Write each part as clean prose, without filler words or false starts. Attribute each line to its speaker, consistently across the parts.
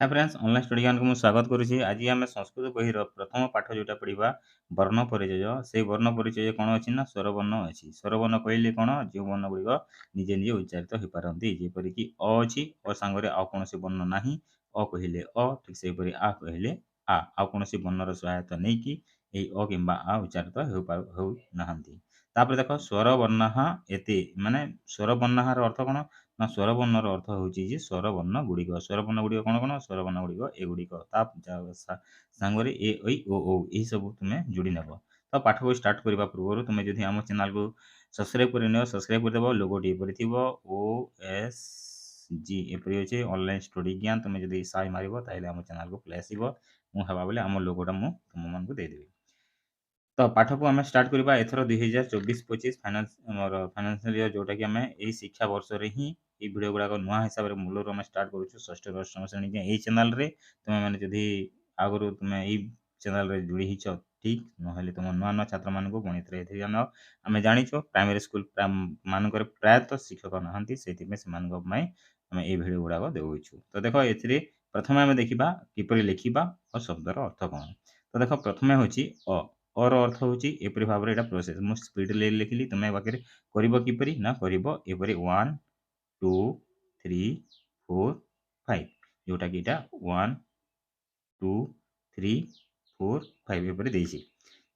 Speaker 1: Hi friends online study ज्ञान को स्वागत करुच्ची। आज आम संस्कृत बही प्रथम पाठ जोटा पढ़ा वर्ण परिचय से वर्ण परिचय कौन अच्छी ना स्वरवर्ण अच्छी। स्वरवर्ण कहले कौन जो वर्ण गुड़िक निजे निजे उच्चारित हो पारती जेपरिक अ अच्छी अ सांगे आउ कौन वर्ण ना अ कहले अ ठीक से आ कहले आ कौन वर्णर सहायता नहीं कि अ कि आ उच्चारित हो नाहांती। देख स्वर वर्ण एते माने स्वर वर्णाहार अर्थ कौन ना स्वर वर्णर अर्थ होची जे स्वर वर्ण गुड़िक स्वर वर्ण गुड़िक कौन कौन स्वर वर्ण गुड़िक एगुड़िक सांगरे ए ऐ ओ औ यही सब तुम्हें जोड़ी नेब। तो पाठ को स्टार्ट करने पूर्व तुम्हें जब आम चैनल को सब्सक्राइब कर सब्सक्राइब करदेव लोगोटी एपरी OSG एपरी अच्छे ऑनलाइन स्टडी ज्ञान तुम्हें जब साई मार आम चैनल को प्ले आसो मुझे बोले आम लोगोटा मुझे तुम को देदेवी। तो पाठ को आम स्टार्ट करवा एथर 2024-25 फाइनान्शियल ईयर जोटा कि आम यही शिक्षा वर्ष रे ही ये वीडियो गुड़ाक नुआ हिसाब से मूलर आम स्टार्ट करुँ षष्ठ अष्टम श्रेणी यही चैनल रे तुम्हें मैंने जदि आगु तुम्हें यही चैनल रे जुड़ी हिच ठीक ना तुम नुआ नुआ छात्र मान गणित जान आम जाच प्राइमरी स्कूल मानक प्रायतः शिक्षक नहांती से आम ये भिडियो गुड़ाक देवु। तो देख ए प्रथम आम देखा किपर लिखा और शब्दर अर्थ कौन। तो देख प्रथम हूँ अर अर्थ हूँ एपरी भाव में प्रोसेस मुझे स्पीड लिखिली तुम्हें पाखे करपरी ना करपरी 1 2 3 4 5 जोटा कि 1 2 3 4 5 एपरी देसी।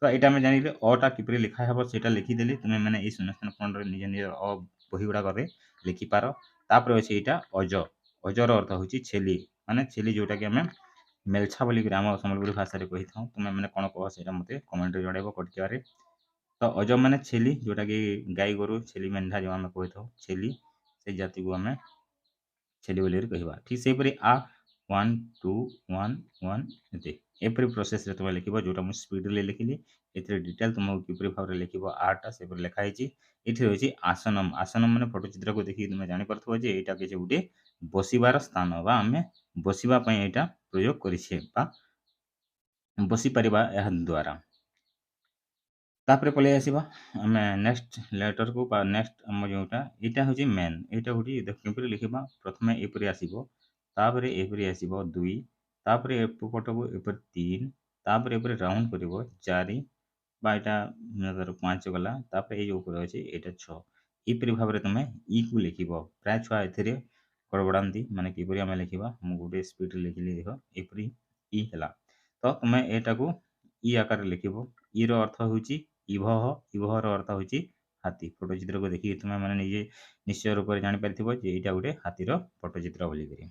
Speaker 1: तो यहाँ आम जान अटा कि लिखा हे से लिखिदेली तुम्हें मैंने ये शून्यस्थान खंड निजे निजे अ बही गुड़ाक लिखिपार। तापर अच्छे यहाँ अज अजर अर्थ हूँ छेली माने छेली जोटा कि आम मेलछा बोली आम सम्बलपुरी भाषा कही था तुम्हें मैंने कौन कह से मत कमेंट जनइब कटिकार। तो अज मैंने छेली जोटा कि गाई गोरु छेली मेंढा जो आम कही था छेली से जाति को आम छेली बोली कहवा ठीक से आ 1 2 1 1 एपरी प्रोसेस रे तुम लिख जोटा मुझे स्पीड लिखिली ए डिटेल तुमको किपरि भाव में लिख आटा से लिखाई ये रही आसनम आसनम मैंने फोटोचित्र को देखिए तुम्हें जापर यहाँ किसी गोटे बसबार स्थान आम बसवाई यहाँ प्रयोग कर बसी पार द्वारा। तापर पलि आसवा आम नेक्स्ट लेटर को नेक्स्ट आम जोटा यहाँ हूँ मेन यहाँ गोटे देख लिखा प्रथम एपरी आसो तापर एपरी आसो 2 तापर एपट को एपर 3 तापर एपरी राउंड कर 4 यहाँ 5 गला तापर ये ऊपर अच्छे यहाँ 6 यपरी भाव में तुम्हें इ को लिख प्राय छुआ ए गड़बड़ाती माने किपरि आम लिखा मुझे गोटे स्पीड लिखिली देख एपरी इ है। तो तुम्हें यहाँ को इ आकार लिख इर अर्थ हूँ इभह इभर अर्थ हूँ हाथी। फोटोचित्र को देखिए तुम्हें मैंने निजे निश्चय रूप से जापर यहाँ गोटे हाथीर फोटोचित्र बोलिक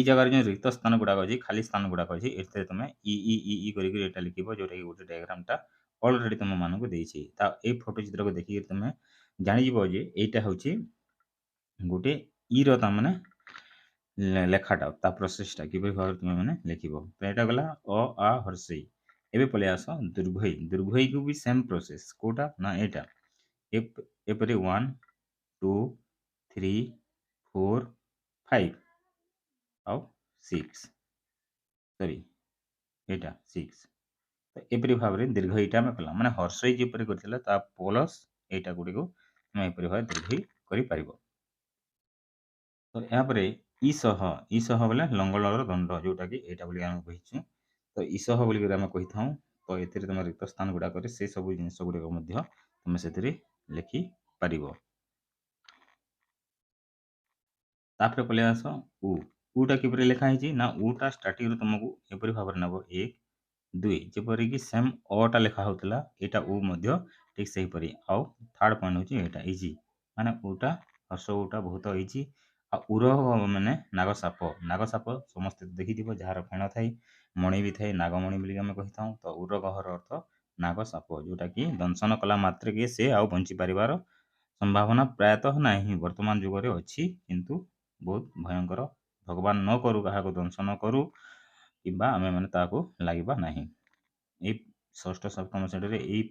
Speaker 1: जगार जो रिक्त स्थान गुड़ाक अच्छी खाली स्थान गुड़ाक अच्छी ए तुम्हें इ करके लिख जोटा कि गोटे डायग्रामटा अलरेडी तुम मानक ये फोटोचित्र को देखिए तुम्हें जानीज यहाँ हूँ गोटे इर ताने लेखाटा प्रोसेसटा कि भाव तुम मैंने लिख। तो यहाँ गला अ आ हर्षई एवं पलि आस दुर्घई दुर्घई को भी सेम प्रोसेस कोटा ना यहाँ एपरी 1 2 3 4 5 आउ 6 सॉरी यहाँ 6। तो एपरी भाव में दीर्घ यहाँ आम कला मैंने हर्षई जपरी कर प्लस यहाँ गुड़ी को तुम एपरी भाव दीर्घई कर। तो यहाँ ईसह बोले लंगलर दंड जोटा कि यहाँ बोली आम कही। तो ईसह बोलिक आम कही था। तो ये तुम रिक्त स्थान गुड़ाक से सब जिनस गुड़िक तुम से लिखिपर। तापर पलि आस उटा किपरि लिखाई ना उटा स्टार्टिंग तुमको एपरी भाव में नब 1 2 जपरिक सेम अटा लिखा होता यहाँ उ ठीक से हीपरी आउ थर्ड पॉइंट हूँ यहाँ इजी माने उटा हर्ष उटा बहुत इजी आ उर मैंने नागसाप नागसाप समस्त देखी जार फेण थाई मणि भी थाए नागमणि बोलिक आम कही था। तो उर गहर अर्थ नागसाप जोटा कि दंशन कला मात्र से आउ बंची पारिबार संभावना प्रायतः ना वर्तमान जुग में अच्छी किंतु बहुत भयंकर भगवान न करू क्या दंशन करू कि आम मैंने लगे ना ये षष्ठ सप्तम श्रेणी यही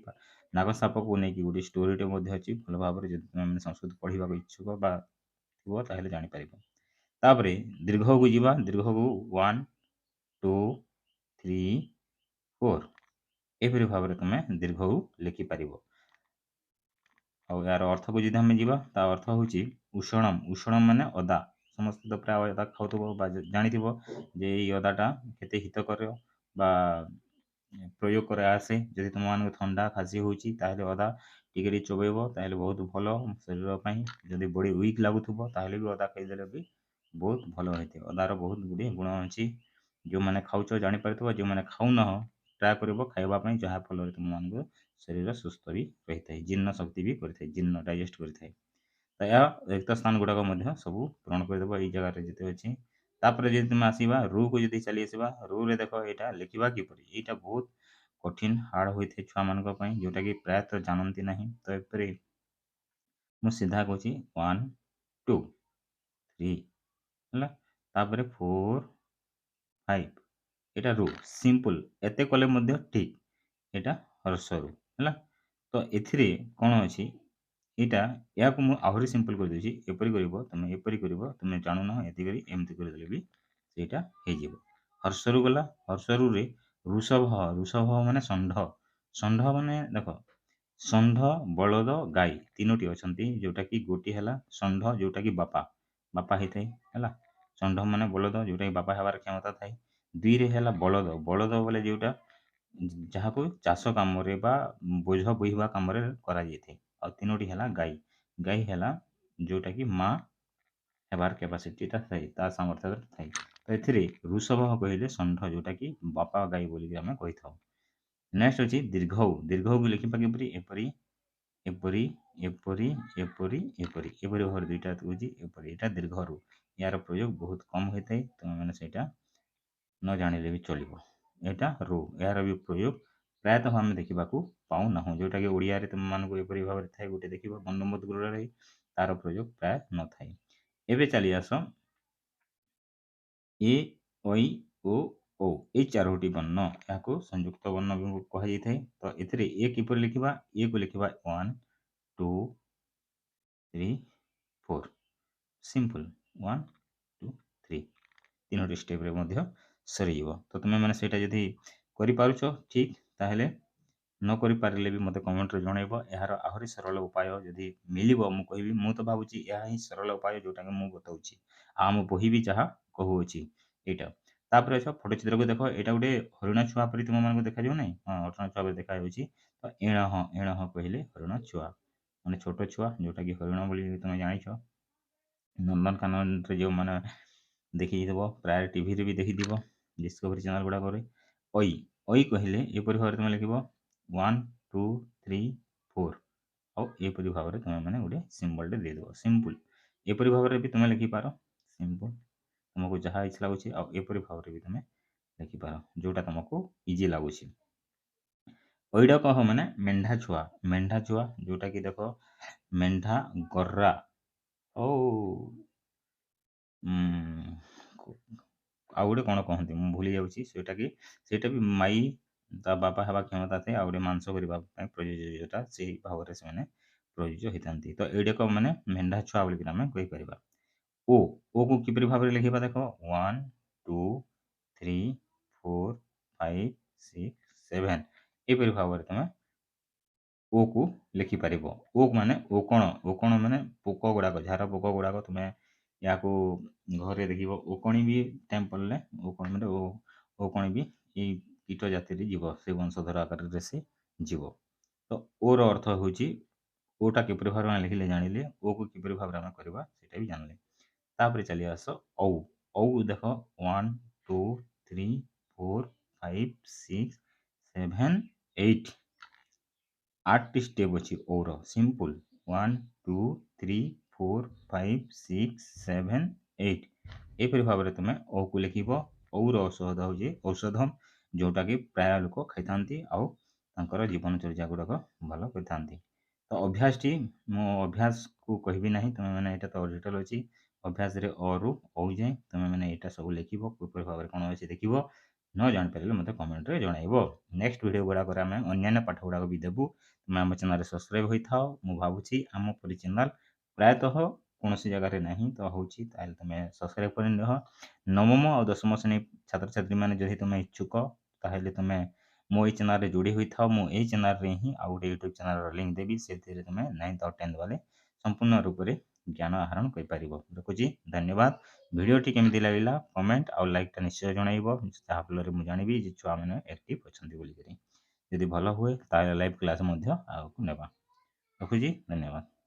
Speaker 1: नागसाप को लेकिन गोटे स्टोरीटे अच्छी भल भाव में तुम संस्कृत पढ़ा इच्छुक थोड़ा जापर। तापर दीर्घ को जीवा दीर्घ को 1 2 3 4 एपरी भाव में तुम दीर्घ को लिखिपर। यार अर्थ को जी आम जा अर्थ हूँ उषणम उषणम माने अदा ସମସ୍ତେ ତ ପ୍ରାୟ ଅଦା ଖାଉଥିବ ବା ଜାଣିଥିବ ଯେ ଏଇ ଅଦାଟା କେତେ ହିତକର ବା ପ୍ରୟୋଗ କରା ଆସେ। ଯଦି ତୁମମାନଙ୍କୁ ଥଣ୍ଡା ଖାସି ହେଉଛି ତାହେଲେ ଅଦା ଟିକେ ଟିକେ ଚୋବେଇବ, ତାହେଲେ ବହୁତ ଭଲ ଶରୀର ପାଇଁ। ଯଦି ବଡ଼ି ୱିକ୍ ଲାଗୁଥିବ ତାହେଲେ ବି ଅଦା ଖାଇଦେଲେ ବି ବହୁତ ଭଲ ହୋଇଥାଏ। ଅଦାର ବହୁତ ଗୁଡ଼ିଏ ଗୁଣ ଅଛି, ଯେଉଁମାନେ ଖାଉଛ ଜାଣିପାରୁଥିବ, ଯେଉଁମାନେ ଖାଉନାହ ଟ୍ରାଏ କରିବ ଖାଇବା ପାଇଁ, ଯାହା ଫଳରେ ତୁମମାନଙ୍କ ଶରୀର ସୁସ୍ଥ ବି ରହିଥାଏ, ଜୀର୍ଣ୍ଣ ଶକ୍ତି ବି କରିଥାଏ, ଜୀର୍ଣ୍ଣ ଡାଇଜେଷ୍ଟ କରିଥାଏ। ତ ଏହା ରିକ୍ତ ସ୍ଥାନ ଗୁଡ଼ାକ ମଧ୍ୟ ସବୁ ପୂରଣ କରିଦେବ ଏଇ ଜାଗାରେ ଯେତେ ଅଛି। ତାପରେ ଯଦି ତୁମେ ଆସିବା ରୁକୁ ଯଦି ଚାଲି ଆସିବା, ରୁରେ ଦେଖ ଏଇଟା ଲେଖିବା କିପରି। ଏଇଟା ବହୁତ କଠିନ ହାର୍ଡ଼ ହୋଇଥାଏ ଛୁଆମାନଙ୍କ ପାଇଁ, ଯେଉଁଟାକି ପ୍ରାୟତଃ ଜାଣନ୍ତି ନାହିଁ। ତ ଏପରି ମୁଁ ସିଧା କହୁଛି 1 2 3 ହେଲା, ତାପରେ 4 5, ଏଇଟା ରୁ ସିମ୍ପଲ୍, ଏତେ କଲେ ମଧ୍ୟ ଠିକ୍। ଏଇଟା ହର୍ଷରୁ ହେଲା। ତ ଏଥିରେ କ'ଣ ଅଛି, ଏଇଟା ଏହାକୁ ମୁଁ ଆହୁରି ସିମ୍ପଲ୍ କରିଦେଉଛି। ଏପରି କରିବ, ତୁମେ ଏପରି କରିବ, ତୁମେ ଜାଣୁନାହ ଏତିକି କରି ଏମିତି କରିଦେଲେ ବି ସେଇଟା ହେଇଯିବ। ହର୍ଷରୁ ଗଲା, ହର୍ଷରୁରେ ଋଷଭ, ଋଷଭ ମାନେ ଷଣ୍ଢ। ଷଣ୍ଢ ମାନେ ଦେଖ, ଷଣ୍ଢ, ବଳଦ, ଗାଈ ତିନୋଟି ଅଛନ୍ତି, ଯେଉଁଟାକି ଗୋଟିଏ ହେଲା ଷଣ୍ଢ, ଯେଉଁଟାକି ବାପା ବାପା ହେଇଥାଏ ହେଲା। ଷଣ୍ଢ ମାନେ ବଳଦ, ଯେଉଁଟାକି ବାପା ହେବାର କ୍ଷମତା ଥାଏ। ଦୁଇରେ ହେଲା ବଳଦ, ବଳଦ ବୋଲେ ଯେଉଁଟା ଯାହାକୁ ଚାଷ କାମରେ ବା ବୋଝ ବୋହିବା କାମରେ କରାଯାଇଥାଏ। ଆଉ ତିନୋଟି ହେଲା ଗାଈ, ଗାଈ ହେଲା ଯେଉଁଟାକି ମା ହେବାର କ୍ୟାପାସିଟିଟା ଥାଏ, ତା ସାମର୍ଥ୍ୟ ଥାଏ। ତ ଏଥିରେ ଋଷଭ କହିଲେ ଷଣ୍ଢ, ଯେଉଁଟାକି ବାପା ଗାଈ ବୋଲିକି ଆମେ କହିଥାଉ। ନେକ୍ସଟ ଅଛି ଦୀର୍ଘଉ, ଦୀର୍ଘଉକୁ ଲେଖିବା କିପରି, ଏପରି ଏପରି ଏପରି ଏପରି ଏପରି ଏପରି ଭାବରେ ଦୁଇଟା ହେଉଛି ଏପରି। ଏଇଟା ଦୀର୍ଘରୁ, ଏହାର ପ୍ରୟୋଗ ବହୁତ କମ୍ ହୋଇଥାଏ, ତୁମେମାନେ ସେଇଟା ନ ଜାଣିଲେ ବି ଚଳିବ। ଏଇଟା ରୁ, ଏହାର ବି ପ୍ରୟୋଗ ପ୍ରାୟତଃ ଆମେ ଦେଖିବାକୁ ପାଉନାହୁଁ, ଯେଉଁଟାକି ଓଡ଼ିଆରେ ତୁମମାନଙ୍କୁ ଏପରି ଭାବରେ ଥାଏ, ଗୋଟେ ଦେଖିବ ବର୍ଣ୍ଣବୋଧ ଗୃହରେ, ତାର ପ୍ରୟୋଗ ପ୍ରାୟ ନଥାଏ। ଏବେ ଚାଲି ଆସ ଏ ଐ ଓ ଔ, ଏଇ ଚାରୋଟି ବର୍ଣ୍ଣ, ଏହାକୁ ସଂଯୁକ୍ତ ବର୍ଣ୍ଣ ବି କୁହାଯାଇଥାଏ। ତ ଏଥିରେ ଏ କିପରି ଲେଖିବା, ଏ କୁ ଲେଖିବା 1 2 3 4, ସିମ୍ପଲ୍ 1 2 3, ତିନୋଟି ଷ୍ଟେପ୍ରେ ମଧ୍ୟ ସରିଯିବ। ତ ତୁମେମାନେ ସେଇଟା ଯଦି କରିପାରୁଛ ଠିକ୍, ତାହେଲେ ନ କରିପାରିଲେ ବି ମୋତେ କମେଣ୍ଟରେ ଜଣାଇବ। ଏହାର ଆହୁରି ସରଳ ଉପାୟ ଯଦି ମିଳିବ ମୁଁ କହିବି। ମୁଁ ତ ଭାବୁଛି ଏହା ହିଁ ସରଳ ଉପାୟ, ଯେଉଁଟାକି ମୁଁ ବତାଉଛି, ଆଉ ଆମ ବହି ବି ଯାହା କହୁଅଛି ଏଇଟା। ତାପରେ ଆସ ଫଟୋଚିତ୍ରକୁ ଦେଖ, ଏଇଟା ଗୋଟେ ହରିଣ ଛୁଆ ପରି ତୁମମାନଙ୍କୁ ଦେଖାଯାଉ ନାହିଁ? ହଁ, ହରିଣ ଛୁଆ ପରି ଦେଖାଯାଉଛି। ତ ଏଣ ହଁ କହିଲେ ହରିଣ ଛୁଆ, ମାନେ ଛୋଟ ଛୁଆ, ଯେଉଁଟାକି ହରିଣ ବୋଲି ତୁମେ ଜାଣିଛ। ନନ୍ଦନକାନନରେ ଯେଉଁମାନେ ଦେଖିଥିବ, ପ୍ରାୟ ଟିଭିରେ ବି ଦେଖିଥିବ, ଡିସ୍କଭରୀ ଚ୍ୟାନେଲ୍ ଗୁଡ଼ାକରେ। ଐ, ଐ କହିଲେ ଏପରି ଭାବରେ ତୁମେ ଲେଖିବ 1 2 3 4, ଆଉ ଏପରି ଭାବରେ ତୁମେମାନେ ଗୋଟେ ସିମ୍ବଲଟେ ଦେଇଦେବ, ସିମ୍ପଲ୍। ଏପରି ଭାବରେ ବି ତୁମେ ଲେଖିପାର, ସିମ୍ପଲ୍, ତୁମକୁ ଯାହା ଇଚ୍ଛା ଲାଗୁଛି। ଆଉ ଏପରି ଭାବରେ ବି ତୁମେ ଲେଖିପାର, ଯେଉଁଟା ତୁମକୁ ଇଜି ଲାଗୁଛି। ଐଡ଼ କହ ମାନେ ମେଣ୍ଢା ଛୁଆ, ମେଣ୍ଢା ଛୁଆ, ଯେଉଁଟାକି ଦେଖ ମେଣ୍ଢା ଗରା, ଓ ଆଉ ଗୋଟେ କ'ଣ କହନ୍ତି ମୁଁ ଭୁଲି ଯାଉଛି, ସେଇଟା ବି ମାଇ ତା ବାପା ହେବା କ୍ଷମତା ଥାଏ, ଆଉ ଗୋଟେ ମାଂସ କରିବା ପାଇଁ ପ୍ରଯୋଜ୍ୟ, ଯେଉଁଟା ସେଇ ଭାବରେ ସେମାନେ ପ୍ରଯୋଜ୍ୟ ହୋଇଥାନ୍ତି। ତ ଏଇଟାକ ମାନେ ମେଣ୍ଢା ଛୁଆ ବୋଲିକି ଆମେ କହିପାରିବା। ଓ, ଓକୁ କିପରି ଭାବରେ ଲେଖିବା ଦେଖ, 1 2 3 4 5 6 7, ଏପରି ଭାବରେ ତୁମେ ଓକୁ ଲେଖିପାରିବ। ଓ ମାନେ ଓକଣ, ଓକଣ ମାନେ ପୋକ ଗୁଡ଼ାକ, ଝାର ପୋକ ଗୁଡ଼ାକ, ତୁମେ ୟାକୁ ଘରେ ଦେଖିବ। ଓକଣି ବି ଟାଇମ୍ ପଡ଼ିଲେ, ଓକଣି ମାନେ ଓକଣି ବି ଏଇ କୀଟ ଜାତିରେ ଯିବ, ସେ ବଂଶଧର ଆକାରରେ ସେ ଯିବ। ତ ଓର ଅର୍ଥ ହେଉଛି, ଓଟା କିପରି ଭାବରେ ଆମେ ଲେଖିଲେ ଜାଣିଲେ, ଓକୁ କିପରି ଭାବରେ ଆମେ କରିବା ସେଇଟା ବି ଜାଣିଲେ। ତାପରେ ଚାଲି ଆସ ଔ, ଔ ଦେଖ 1 2 3 4 5 6 7 8, 8ଟି ଷ୍ଟେପ୍ ଅଛି ଔର, ସିମ୍ପଲ୍ 1 2 3 4 5 6 7 8, ଏପରି ଭାବରେ ତୁମେ ଔକୁ ଲେଖିବ। ଔର ଔଷଧ ହେଉଛି ଔଷଧ, ଯେଉଁଟାକି ପ୍ରାୟ ଲୋକ ଖାଇଥାନ୍ତି, ଆଉ ତାଙ୍କର ଜୀବନଚର୍ଯ୍ୟା ଗୁଡ଼ାକ ଭଲ କରିଥାନ୍ତି। ତ ଅଭ୍ୟାସଟି, ମୁଁ ଅଭ୍ୟାସକୁ କହିବି ନାହିଁ, ତୁମେମାନେ ଏଇଟା ତ ଡିଟେଲ୍ ଅଛି। ଅଭ୍ୟାସରେ ଅରୁ ଔ ଯାଏଁ ତୁମେମାନେ ଏଇଟା ସବୁ ଲେଖିବ, କିପରି ଭାବରେ କ'ଣ ଅଛି ଦେଖିବ। ନ ଜାଣିପାରିଲେ ମୋତେ କମେଣ୍ଟରେ ଜଣାଇବ। ନେକ୍ସଟ ଭିଡ଼ିଓ ଗୁଡ଼ାକରେ ଆମେ ଅନ୍ୟାନ୍ୟ ପାଠ ଗୁଡ଼ାକ ବି ଦେବୁ। ତୁମେ ଆମ ଚ୍ୟାନେଲରେ ସବସ୍କ୍ରାଇବ୍ ହୋଇଥାଅ। ମୁଁ ଭାବୁଛି ଆମ ପରି ଚ୍ୟାନେଲ୍ ପ୍ରାୟତଃ କୌଣସି ଜାଗାରେ ନାହିଁ, ତ ହେଉଛି ତାହେଲେ ତୁମେ ସବସ୍କ୍ରାଇବ୍ କରିନିଅ। ନବମ ଆଉ ଦଶମ ଶ୍ରେଣୀ ଛାତ୍ରଛାତ୍ରୀମାନେ ଯଦି ତୁମେ ଇଚ୍ଛୁକ, ତାହେଲେ ତୁମେ ମୋ ଏଇ ଚ୍ୟାନେଲ୍ରେ ଯୋଡ଼ି ହୋଇଥାଅ। ମୁଁ ଏଇ ଚ୍ୟାନେଲ୍ରେ ହିଁ ଆଉ ଗୋଟେ ୟୁଟ୍ୟୁବ୍ ଚ୍ୟାନେଲ୍ର ଲିଙ୍କ୍ ଦେବି, ସେଥିରେ ତୁମେ 9th ଆଉ 10th ବାଲେ ସମ୍ପୂର୍ଣ୍ଣ ରୂପରେ ଜ୍ଞାନ ଆହରଣ କରିପାରିବ। ରଖୁଛି, ଧନ୍ୟବାଦ। ଭିଡ଼ିଓଟି କେମିତି ଲାଗିଲା କମେଣ୍ଟ ଆଉ ଲାଇକ୍ଟା ନିଶ୍ଚୟ ଜଣାଇବ, ଯାହାଫଳରେ ମୁଁ ଜାଣିବି ଯେ ଛୁଆମାନେ ଆକ୍ଟିଭ୍ ଅଛନ୍ତି ବୋଲିକରି। ଯଦି ଭଲ ହୁଏ ତାହେଲେ ଲାଇଭ୍ କ୍ଲାସ୍ ମଧ୍ୟ ଆଗକୁ ନେବା। ରଖୁଛି, ଧନ୍ୟବାଦ।